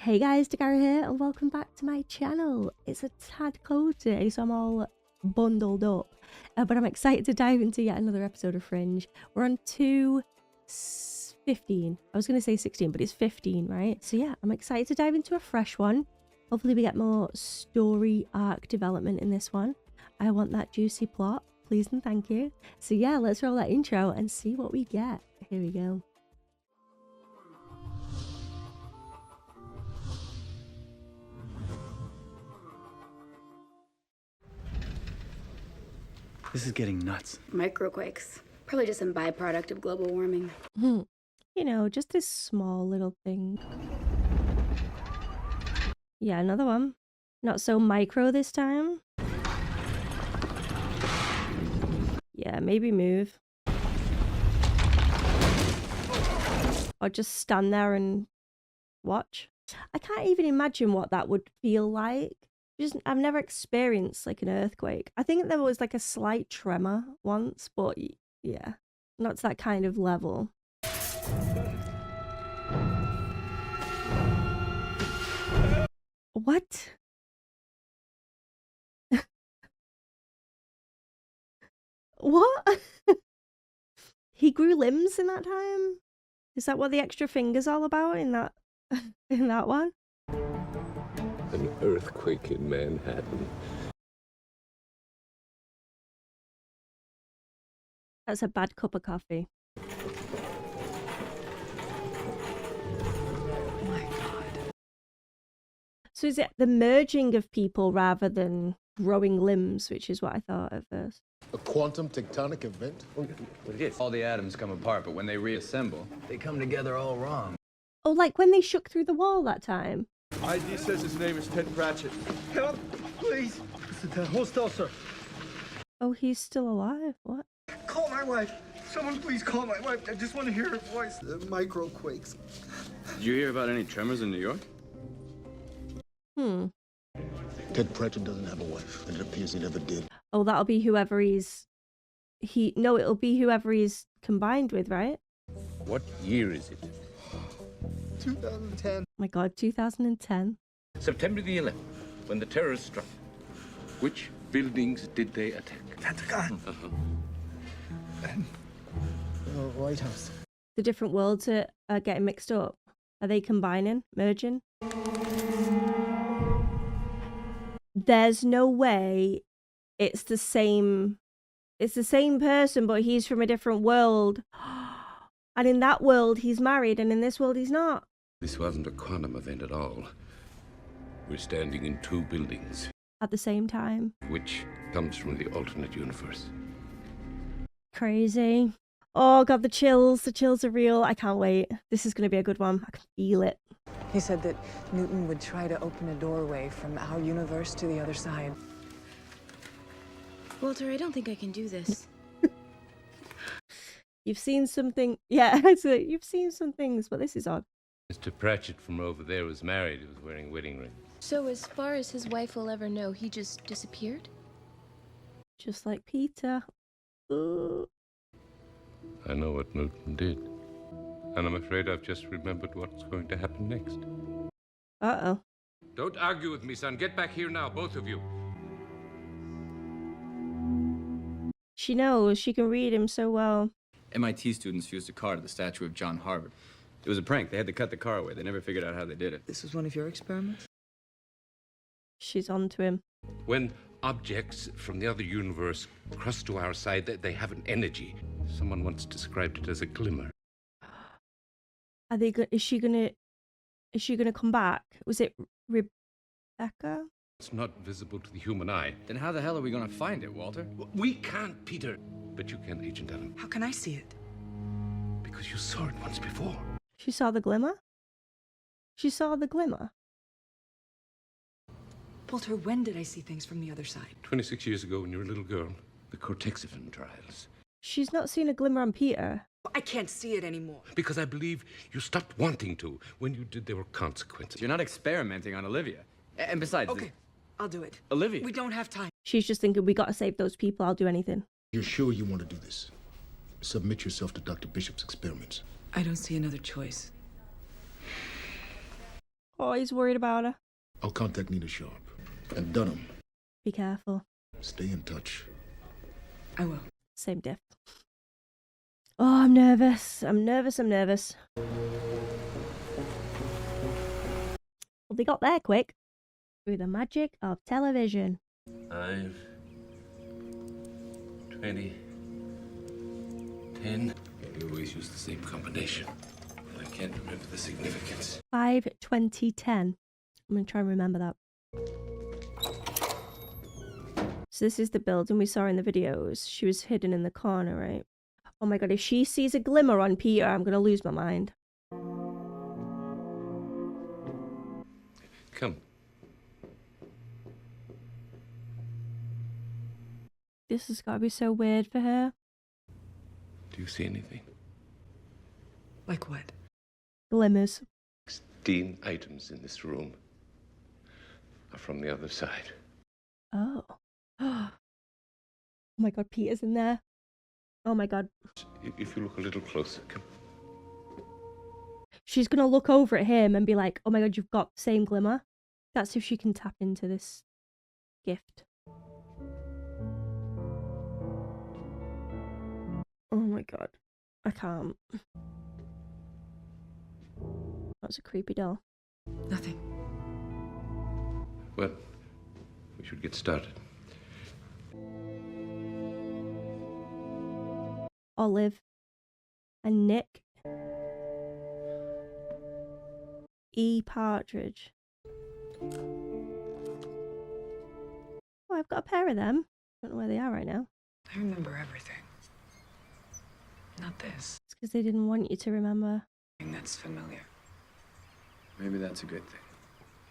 Hey guys, Dakara here and welcome back to my channel. It's a tad cold today, so I'm all bundled up. But I'm excited to dive into yet another episode of Fringe. We're on 2:15. I was going to say 16, but it's 15, right? So yeah, I'm excited to dive into a fresh one. Hopefully we get more story arc development in this one. I want that juicy plot, please and thank you. So yeah, let's roll that intro and see what we get. Here we go. This is getting nuts. Microquakes. Probably just some byproduct of global warming. You know, just this small little thing. Yeah, another one. Not so micro this time. Yeah, maybe move. Or just stand there and watch. I can't even imagine what that would feel like. I've never experienced like an earthquake. I think there was like a slight tremor once, but yeah, not to that kind of level. What? What? He grew limbs in that time? Is that what the extra finger's all about in that in that one? An earthquake in Manhattan. That's a bad cup of coffee. Oh my god. So is it the merging of people rather than growing limbs, which is what I thought at first? A quantum tectonic event? What it is? All the atoms come apart, but when they reassemble, they come together all wrong. Oh, like when they shook through the wall that time? ID says his name is Ted Pratchett. Help, please. Hostel, sir. Oh, he's still alive? What? Call my wife. Someone please call my wife. I just want to hear her voice. The microquakes. Did you hear about any tremors in New York? Ted Pratchett doesn't have a wife, and it appears he never did. Oh, that'll be whoever it'll be whoever he's combined with, right? What year is it? 2010. Oh my god, 2010. September the 11th, when the terrorists struck. Which buildings did they attack? Pentagon. The White House. The different worlds are getting mixed up. Are they combining, merging? There's no way it's the same person, but he's from a different world. And in that world, he's married, and in this world, he's not. This wasn't a quantum event at all. We're standing in two buildings, At the same time. which comes from the alternate universe. Crazy. Oh, God, the chills. The chills are real. I can't wait. This is going to be a good one. I can feel it. He said that Newton would try to open a doorway from our universe to the other side. Walter, I don't think I can do this. You've seen something. Yeah, so you've seen some things, but this is odd. Mr. Pratchett from over there was married. He was wearing wedding rings. So as far as his wife will ever know, he just disappeared? Just like Peter. Ooh. I know what Newton did. And I'm afraid I've just remembered what's going to happen next. Uh-oh. Don't argue with me, son. Get back here now, both of you. She knows. She can read him so well. MIT students fused a car to the statue of John Harvard. It was a prank. They had to cut the car away. They never figured out how they did it. This was one of your experiments? She's on to him. When objects from the other universe cross to our side, they have an energy. Someone once described it as a glimmer. Are they is she gonna come back? Was it Rebecca? It's not visible to the human eye. Then how the hell are we gonna find it, Walter? We can't, Peter. But you can, Agent Allen. How can I see it? Because you saw it once before. She saw the glimmer? She saw the glimmer? Walter, when did I see things from the other side? 26 years ago when you were a little girl. The Cortexiphan trials. She's not seen a glimmer on Peter. I can't see it anymore. Because I believe you stopped wanting to. When you did, there were consequences. You're not experimenting on Olivia. And besides... Okay, I'll do it. Olivia. We don't have time. She's just thinking, we gotta save those people, I'll do anything. You're sure you want to do this? Submit yourself to Dr. Bishop's experiments. I don't see another choice. Oh, he's worried about her. I'll contact Nita Sharp. And Dunham. Be careful. Stay in touch. I will. Same diff. Oh, I'm nervous. I'm nervous. Well, they got there quick. Through the magic of television. 5, 20, 10. We always use the same combination. But I can't remember the significance. 5, 20, 10. I'm going to try and remember that. So this is the building we saw in the videos. She was hidden in the corner, right? Oh my god, if she sees a glimmer on Peter, I'm going to lose my mind. Come. This has got to be so weird for her. Do you see anything? Like what? Glimmers. 16 items in this room are from the other side. Oh. Oh my god, Peter's in there. Oh my god. If you look a little closer, come. She's going to look over at him and be like, oh my god, you've got the same glimmer. That's if she can tap into this gift. Oh my god. I can't. That's a creepy doll. Nothing. Well, we should get started. Olive and Nick. E. Partridge. Oh, I've got a pair of them. Don't know where they are right now. I remember everything. Not this. It's because they didn't want you to remember. That's familiar. Maybe that's a good thing.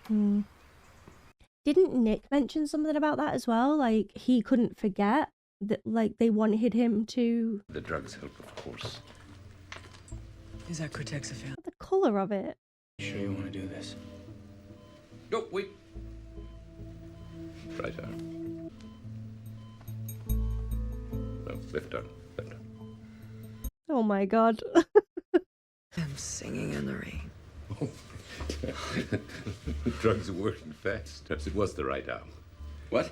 Hmm. Didn't Nick mention something about that as well? Like, he couldn't forget that, like, they wanted him to... The drugs help, of course. Is that Cortexiphan? The colour of it. You sure you want to do this? No, wait. Right arm. No, left arm. Left arm. Oh my god. I'm singing in the rain. Oh. The drugs are working fast. Perhaps it was the right arm. What?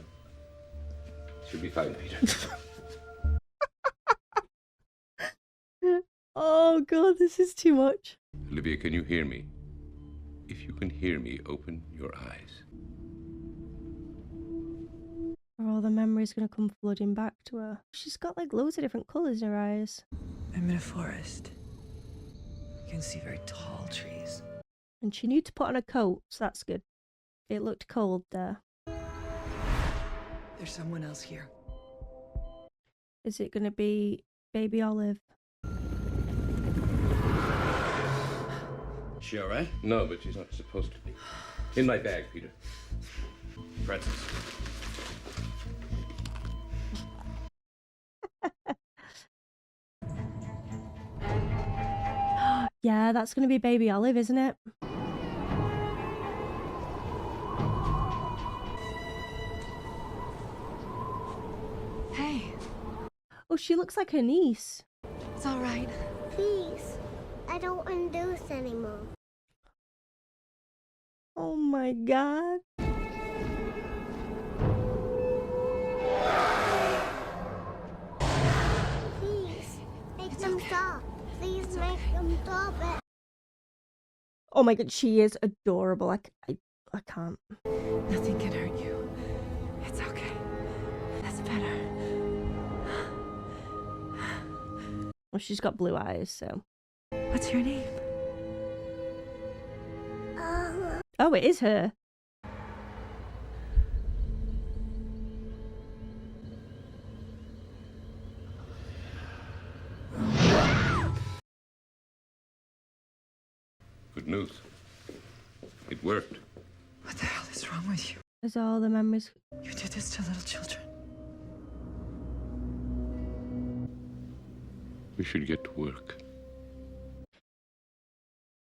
Should be fine, Peter. Oh god, this is too much. Olivia, can you hear me? If you can hear me, open your eyes. Are all the memories going to come flooding back to her? She's got like loads of different colours in her eyes. I'm in a forest. You can see very tall trees. And she knew to put on a coat, so that's good. It looked cold there. There's someone else here. Is it going to be Baby Olive? She all right? No, but she's not supposed to be. In my bag, Peter. Pretzels. Yeah, that's going to be Baby Olive, isn't it? Hey, Oh, she looks like her niece. it's all right. Please, I don't want to do this anymore. Oh my god. Please, make them stop. Please make them stop it. Oh my god, she is adorable. I can't. Nothing can hurt you. It's okay. That's better. Well, she's got blue eyes, so. What's your name? Oh, it is her. Good news. It worked. What the hell is wrong with you? There's all the memories. You did this to little children. We should get to work.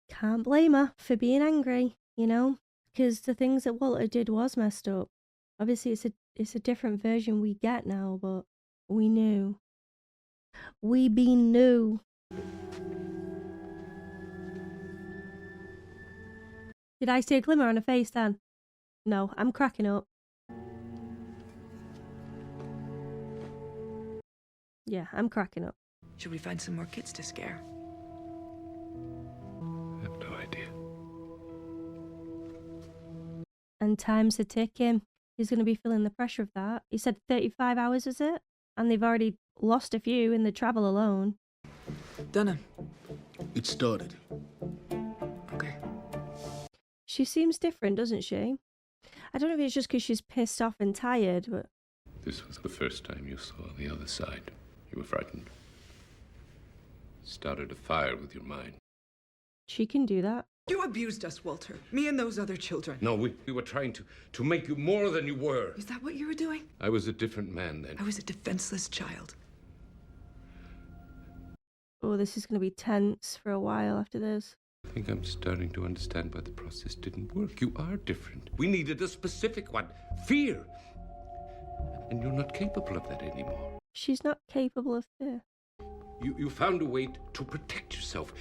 Can't blame her for being angry, you know? Because the things that Walter did was messed up. Obviously, it's a different version we get now, but we knew. We been knew. Did I see a glimmer on her face then? No, I'm cracking up. Yeah, I'm cracking up. Should we find some more kids to scare? I have no idea. And time's a ticking. He's going to be feeling the pressure of that. He said 35 hours, was it? And they've already lost a few in the travel alone. Dunno. It started. Okay. She seems different, doesn't she? I don't know if it's just because she's pissed off and tired, but... This was the first time you saw the other side. You were frightened. Started a fire with your mind. She can do that. You abused us, Walter. Me and those other children. No, we were trying to make you more than you were. Is that what you were doing? I was a different man then. I was a defenseless child. Oh, this is going to be tense for a while after this. I think I'm starting to understand why the process didn't work. You are different. We needed a specific one. Fear. And you're not capable of that anymore. She's not capable of fear. You found a way to protect yourself.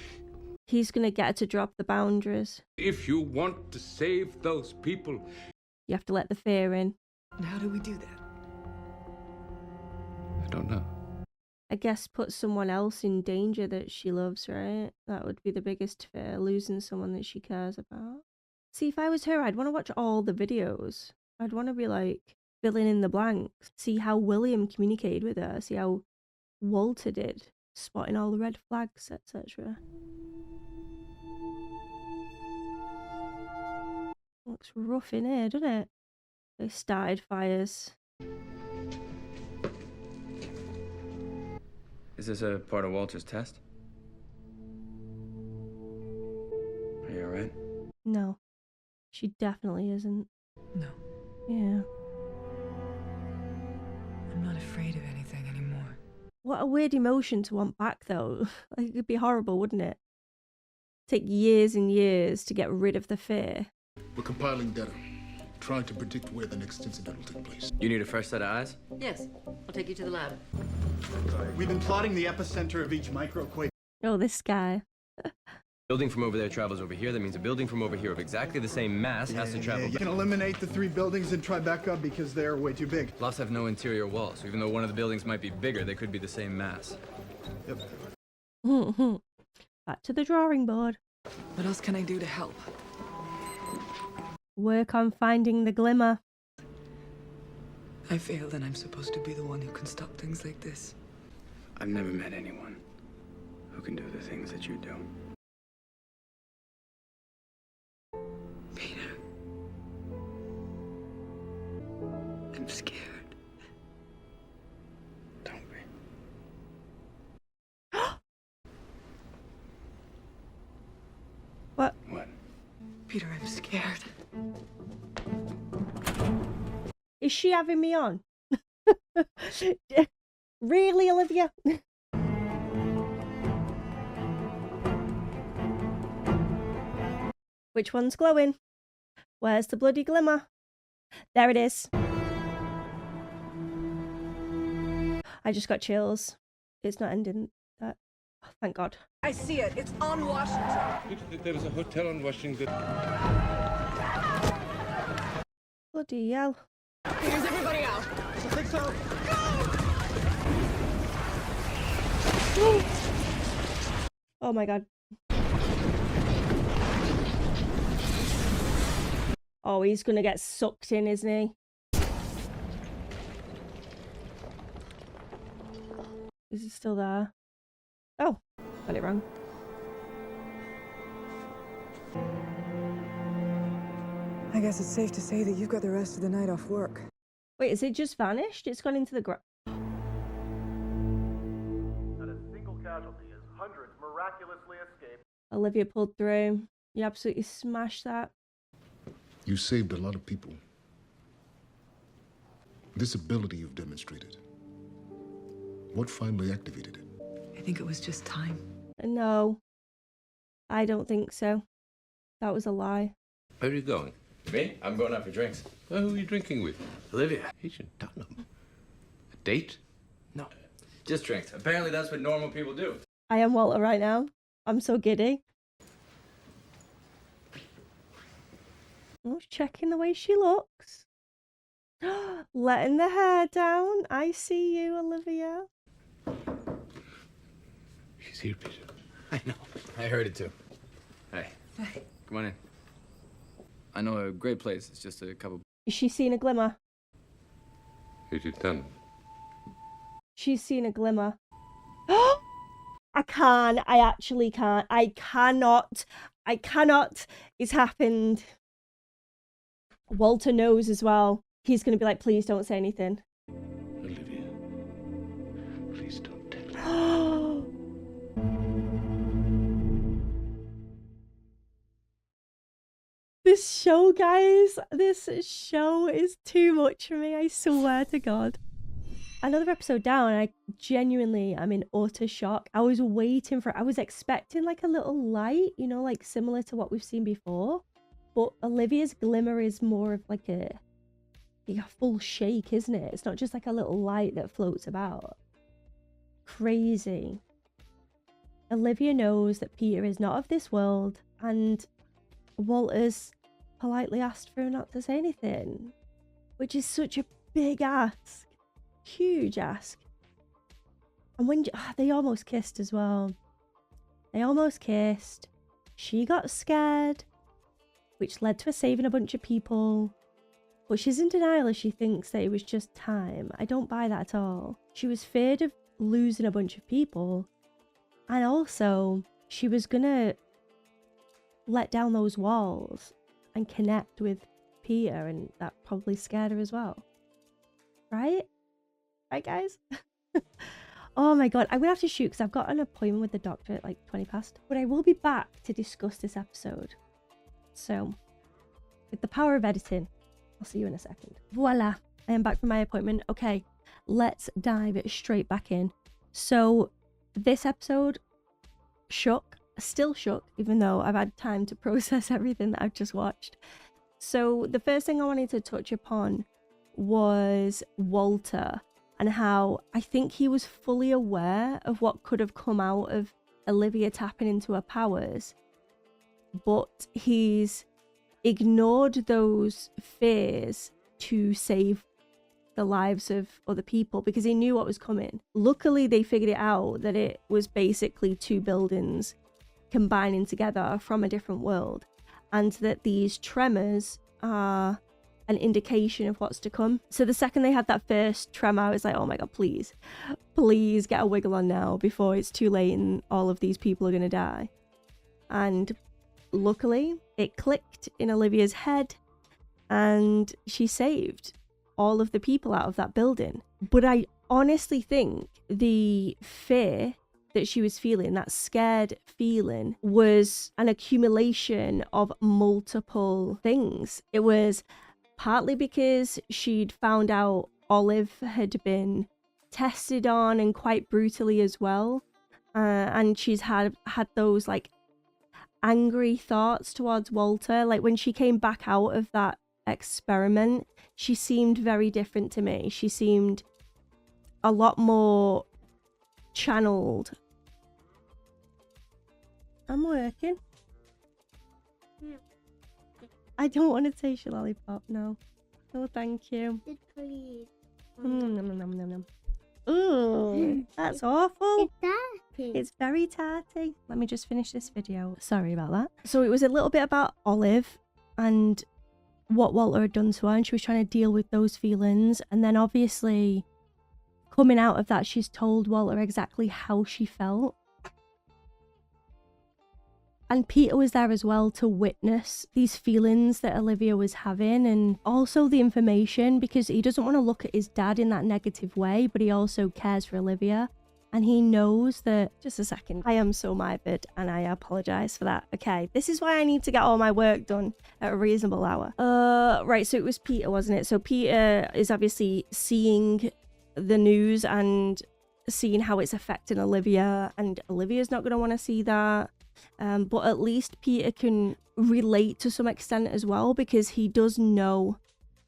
He's going to get her to drop the boundaries. If you want to save those people... You have to let the fear in. And how do we do that? I don't know. I guess put someone else in danger that she loves, right? That would be the biggest fear, losing someone that she cares about. See, if I was her, I'd want to watch all the videos. I'd want to be like, filling in the blanks. See how William communicated with her. See how Walter did. Spotting all the red flags, etc. Looks rough in here, doesn't it? They started fires. Is this a part of Walter's test? Are you alright? No. She definitely isn't. No. Yeah. I'm not afraid of anything anymore. What a weird emotion to want back, though. Like, it'd be horrible, wouldn't it? Take years and years to get rid of the fear. We're compiling data, trying to predict where the next incident will take place. You need a fresh set of eyes? Yes, I'll take you to the lab. We've been plotting the epicenter of each microquake. Oh, this guy. Building from over there travels over here. That means a building from over here of exactly the same mass has to travel. You can eliminate the 3 buildings in Tribeca because they're way too big. Lofts have no interior walls, so even though one of the buildings might be bigger, they could be the same mass. Yep. Back to the drawing board. What else can I do to help? Work on finding the glimmer. I failed and I'm supposed to be the one who can stop things like this. I've never met anyone who can do the things that you do. Peter. I'm scared. Don't be. What? What? Peter, I'm scared. Is she having me on? Really, Olivia? Which one's glowing? Where's the bloody glimmer? There it is. I just got chills. It's not ending that. Oh, thank God. I see it. It's on Washington. There was a hotel on Washington. Bloody hell. Here's everybody out. I think so. Oh my God. Oh, he's gonna get sucked in, isn't he? Is he still there? Oh, got it wrong. I guess it's safe to say that you've got the rest of the night off work. Wait, is it just vanished? It's gone into the ground. Not a single casualty as hundreds miraculously escaped. Olivia pulled through. You absolutely smashed that. You saved a lot of people. This ability you've demonstrated, what finally activated it? I think it was just time. No, I don't think so. That was a lie. Where are you going? Me? I'm going out for drinks. Well, who are you drinking with? Olivia. Agent Dunham. A date? No. Just drinks. Apparently that's what normal people do. I am Walter right now. I'm so giddy. Oh, checking the way she looks. Letting the hair down. I see you, Olivia. She's here, Peter. I know. I heard it too. Hey. Hey. Come on in. I know a great place. It's just a couple... Is she seeing a glimmer? Is it done? She's seen a glimmer. I can't. I actually can't. I cannot. It's happened. Walter knows as well. He's going to be like, please don't say anything. Olivia, please don't tell me. This show, guys. This show is too much for me. I swear to God. Another episode down, I genuinely am in utter shock. I was waiting for it. I was expecting like a little light, you know, like similar to what we've seen before. But Olivia's glimmer is more of like a full shake, isn't it? It's not just like a little light that floats about. Crazy. Olivia knows that Peter is not of this world, and Walter's politely asked for her not to say anything, which is such a big ask. Huge ask. And when they almost kissed as well. They almost kissed. She got scared, which led to her saving a bunch of people. But she's in denial as she thinks that it was just time. I don't buy that at all. She was feared of losing a bunch of people. And also, she was gonna let down those walls and connect with Peter, and that probably scared her as well. Right? Right, guys? Oh my God, I'm gonna have to shoot because I've got an appointment with the doctor at like 20 past. But I will be back to discuss this episode. So, with the power of editing, I'll see you in a second. Voila, I am back from my appointment. Okay, let's dive straight back in. So, this episode still shook, even though I've had time to process everything that I've just watched. So, the first thing I wanted to touch upon was Walter, and how I think he was fully aware of what could have come out of Olivia tapping into her powers, but he's ignored those fears to save the lives of other people because he knew what was coming. Luckily, they figured it out that it was basically two buildings combining together from a different world, and that these tremors are an indication of what's to come. So the second they had that first tremor, I was like, oh my God, please get a wiggle on now before it's too late and all of these people are gonna die. And luckily it clicked in Olivia's head and she saved all of the people out of that building. But I honestly think the fear that she was feeling, that scared feeling, was an accumulation of multiple things. It was partly because she'd found out Olive had been tested on, and quite brutally as well, and she's had those like angry thoughts towards Walter. Like when she came back out of that experiment, she seemed very different to me. She seemed a lot more channeled. I'm working. I don't want to taste your lollipop, no. No, thank you. Please. Ooh, that's awful. It's dirty. It's very tarty. Let me just finish this video. Sorry about that. So it was a little bit about Olive and what Walter had done to her, and she was trying to deal with those feelings. And then obviously, coming out of that, she's told Walter exactly how she felt. And Peter was there as well to witness these feelings that Olivia was having, and also the information, because he doesn't want to look at his dad in that negative way, but he also cares for Olivia. And he knows that... Just a second. I am so mired and I apologize for that. Okay, this is why I need to get all my work done at a reasonable hour. Right, so it was Peter, wasn't it? So Peter is obviously seeing the news and seeing how it's affecting Olivia, and Olivia's not going to want to see that. But at least Peter can relate to some extent as well, because he does know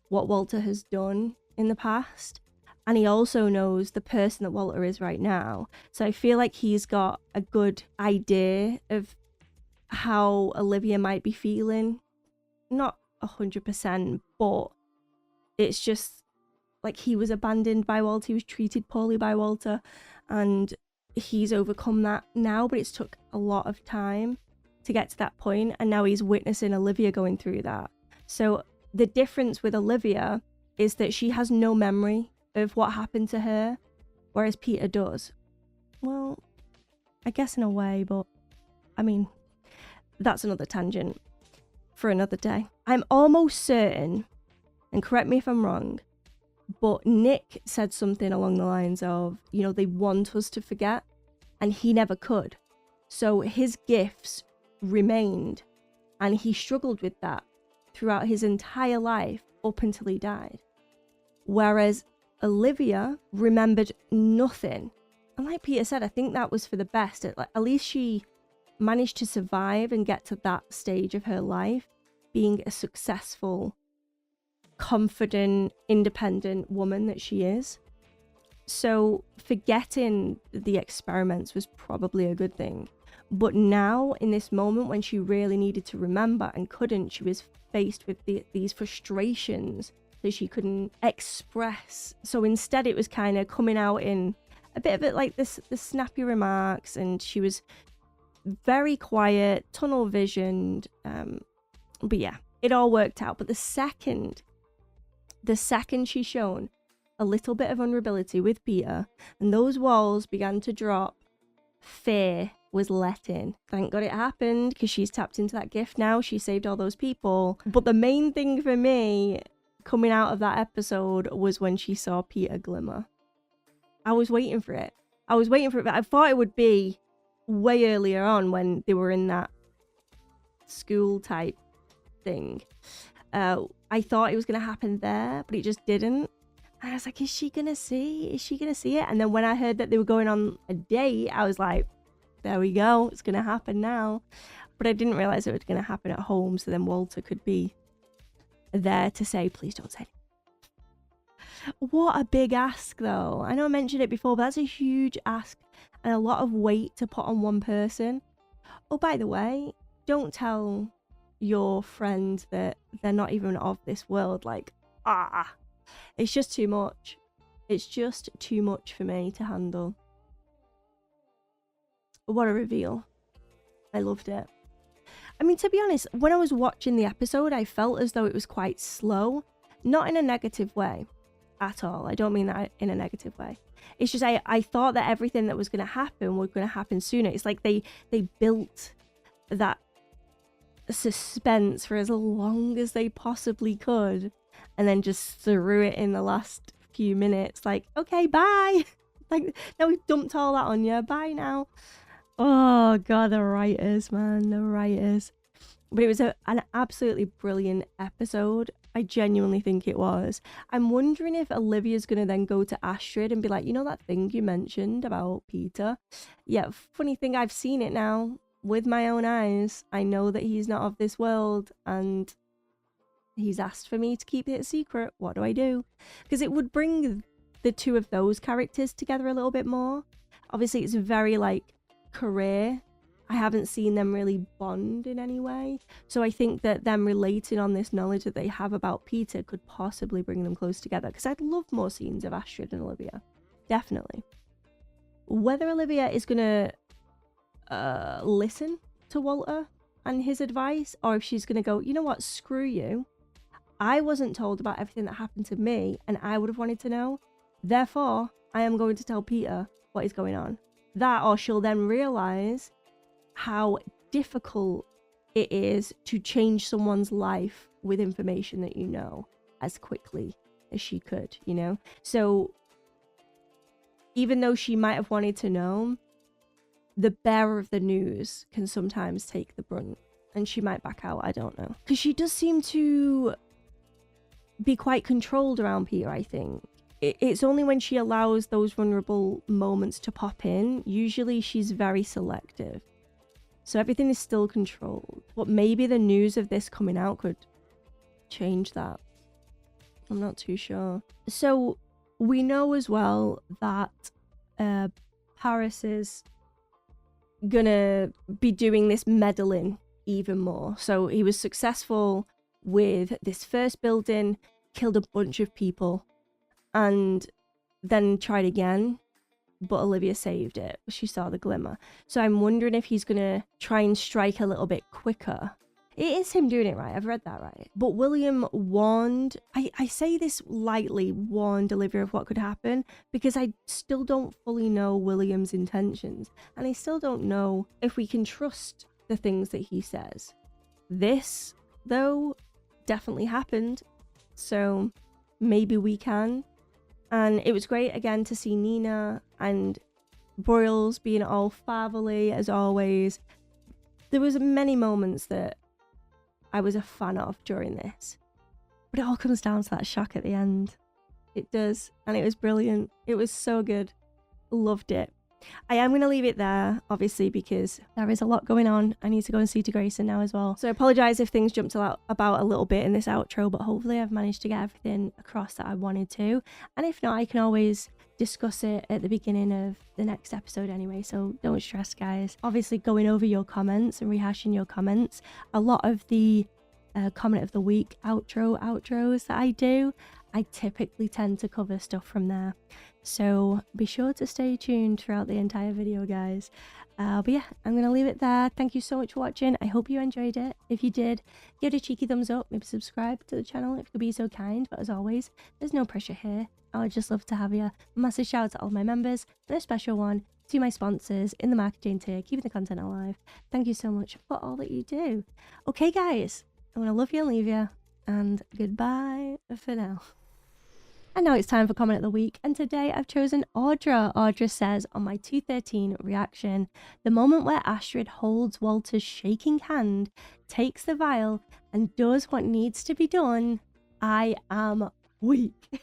what Walter has done in the past, and he also knows the person that Walter is right now. So I feel like he's got a good idea of how Olivia might be feeling. Not 100%, but it's just like he was abandoned by Walter, he was treated poorly by Walter, and he's overcome that now, but it's took a lot of time to get to that point, and now he's witnessing Olivia going through that. So the difference with Olivia is that she has no memory of what happened to her, whereas Peter does. Well, I guess in a way, but I mean, that's another tangent for another day. I'm almost certain, and correct me if I'm wrong, but Nick said something along the lines of, you know, they want us to forget, and he never could. So his gifts remained, and he struggled with that throughout his entire life up until he died. Whereas Olivia remembered nothing. And like Peter said, I think that was for the best. At least she managed to survive and get to that stage of her life, being a successful, confident, independent woman that she is. So forgetting the experiments was probably a good thing. But now, in this moment when she really needed to remember and couldn't, she was faced with these frustrations that she couldn't express. So instead it was kind of coming out in a bit of it like the snappy remarks, and she was very quiet, tunnel visioned. But yeah, it all worked out. But the second she's shown a little bit of vulnerability with Peter and those walls began to drop, fear was let in. Thank God it happened, because she's tapped into that gift now. She saved all those people. But the main thing for me coming out of that episode was when she saw Peter glimmer. I was waiting for it. But I thought it would be way earlier on when they were in that school type thing. I thought it was going to happen there, but it just didn't. And I was like, is she going to see it? And then when I heard that they were going on a date, I was like, there we go, it's going to happen now. But I didn't realize it was going to happen at home, so then Walter could be there to say, please don't say it. What a big ask, though. I know I mentioned it before, but that's a huge ask and a lot of weight to put on one person. Oh, by the way, don't tell your friend that they're not even of this world. Like, it's just too much. It's just too much for me to handle. What a reveal. I loved it. I mean, to be honest, when I was watching the episode, I felt as though it was quite slow. Not in a negative way at all. I don't mean that in a negative way. It's just I thought that everything that was going to happen was going to happen sooner. It's like they built that suspense for as long as they possibly could, and then just threw it in the last few minutes. Like, okay, bye. Like, now we've dumped all that on you. Bye now. Oh god, the writers, man, the writers. But it was an absolutely brilliant episode. I genuinely think it was. I'm wondering if Olivia's gonna then go to Astrid and be like, you know that thing you mentioned about Peter? Yeah, funny thing, I've seen it now with my own eyes. I know that he's not of this world, and he's asked for me to keep it a secret. What do I do? Because it would bring the two of those characters together a little bit more. Obviously, it's very like career. I haven't seen them really bond in any way. So I think that them relating on this knowledge that they have about Peter could possibly bring them close together. Because I'd love more scenes of Astrid and Olivia. Definitely. Whether Olivia is going to listen to Walter and his advice, or if she's going to go, you know what, screw you. I wasn't told about everything that happened to me, and I would have wanted to know. Therefore, I am going to tell Peter what is going on. That, or she'll then realise how difficult it is to change someone's life with information that you know as quickly as she could, you know? So even though she might have wanted to know, the bearer of the news can sometimes take the brunt, and she might back out. I don't know, because she does seem to be quite controlled around Peter. I think it's only when she allows those vulnerable moments to pop in. Usually she's very selective, so everything is still controlled. But maybe the news of this coming out could change that. I'm not too sure. So we know as well that Paris is gonna be doing this meddling even more. So he was successful with this first building, killed a bunch of people, and then tried again, but Olivia saved it. She saw the glimmer. So I'm wondering if he's gonna try and strike a little bit quicker. It is him doing it, right? I've read that right. But William warned, I say this lightly, warned Olivia of what could happen, because I still don't fully know William's intentions. And I still don't know if we can trust the things that he says. This, though, definitely happened. So maybe we can. And it was great again to see Nina and Broyles being all fatherly as always. There was many moments that I was a fan of during this. But it all comes down to that shock at the end. It does. And it was brilliant. It was so good. Loved it. I am going to leave it there, obviously, because there is a lot going on. I need to go and see to Grayson now as well. So I apologise if things jumped about a little bit in this outro, but hopefully I've managed to get everything across that I wanted to. And if not, I can always discuss it at the beginning of the next episode anyway, so don't stress, guys. Obviously, going over your comments and rehashing your comments. A lot of the comment of the week outros that I do, I typically tend to cover stuff from there. So be sure to stay tuned throughout the entire video, guys. But yeah, I'm going to leave it there. Thank you so much for watching. I hope you enjoyed it. If you did, give it a cheeky thumbs up. Maybe subscribe to the channel if you could be so kind. But as always, there's no pressure here. I would just love to have you. A massive shout out to all my members and a special one to my sponsors in the marketing tier, keeping the content alive. Thank you so much for all that you do. Okay, guys, I'm going to love you and leave you. And goodbye for now. And now it's time for comment of the week, and today I've chosen Audra. Audra says on my 213 reaction, the moment where Astrid holds Walter's shaking hand, takes the vial, and does what needs to be done, I am weak.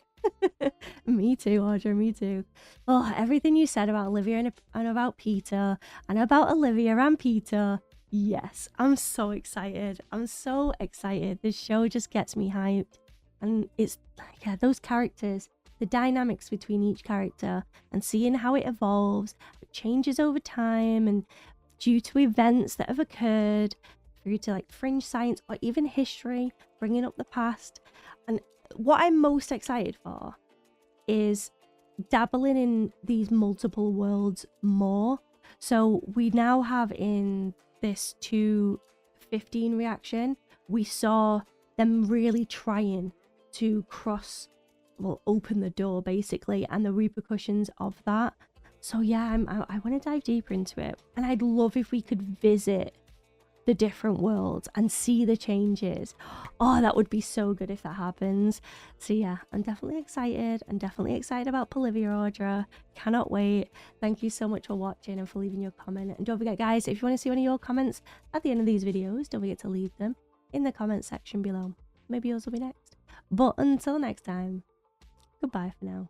Me too, Audra, me too. Oh, everything you said about Olivia and about Peter, and about Olivia and Peter. Yes, I'm so excited. I'm so excited. This show just gets me hyped. And it's, yeah, those characters, the dynamics between each character and seeing how it evolves, it changes over time and due to events that have occurred through to like fringe science or even history, bringing up the past. And what I'm most excited for is dabbling in these multiple worlds more. So we now have in this 215 reaction, we saw them really trying to open the door basically, and the repercussions of that. So yeah, I want to dive deeper into it, and I'd love if we could visit the different worlds and see the changes. Oh, that would be so good if that happens. So yeah, I'm definitely excited. I'm definitely excited about Olivia, Audra. Cannot wait. Thank you so much for watching and for leaving your comment. And don't forget, guys, if you want to see one of your comments at the end of these videos, don't forget to leave them in the comment section below. Maybe yours will be next. But until next time, goodbye for now.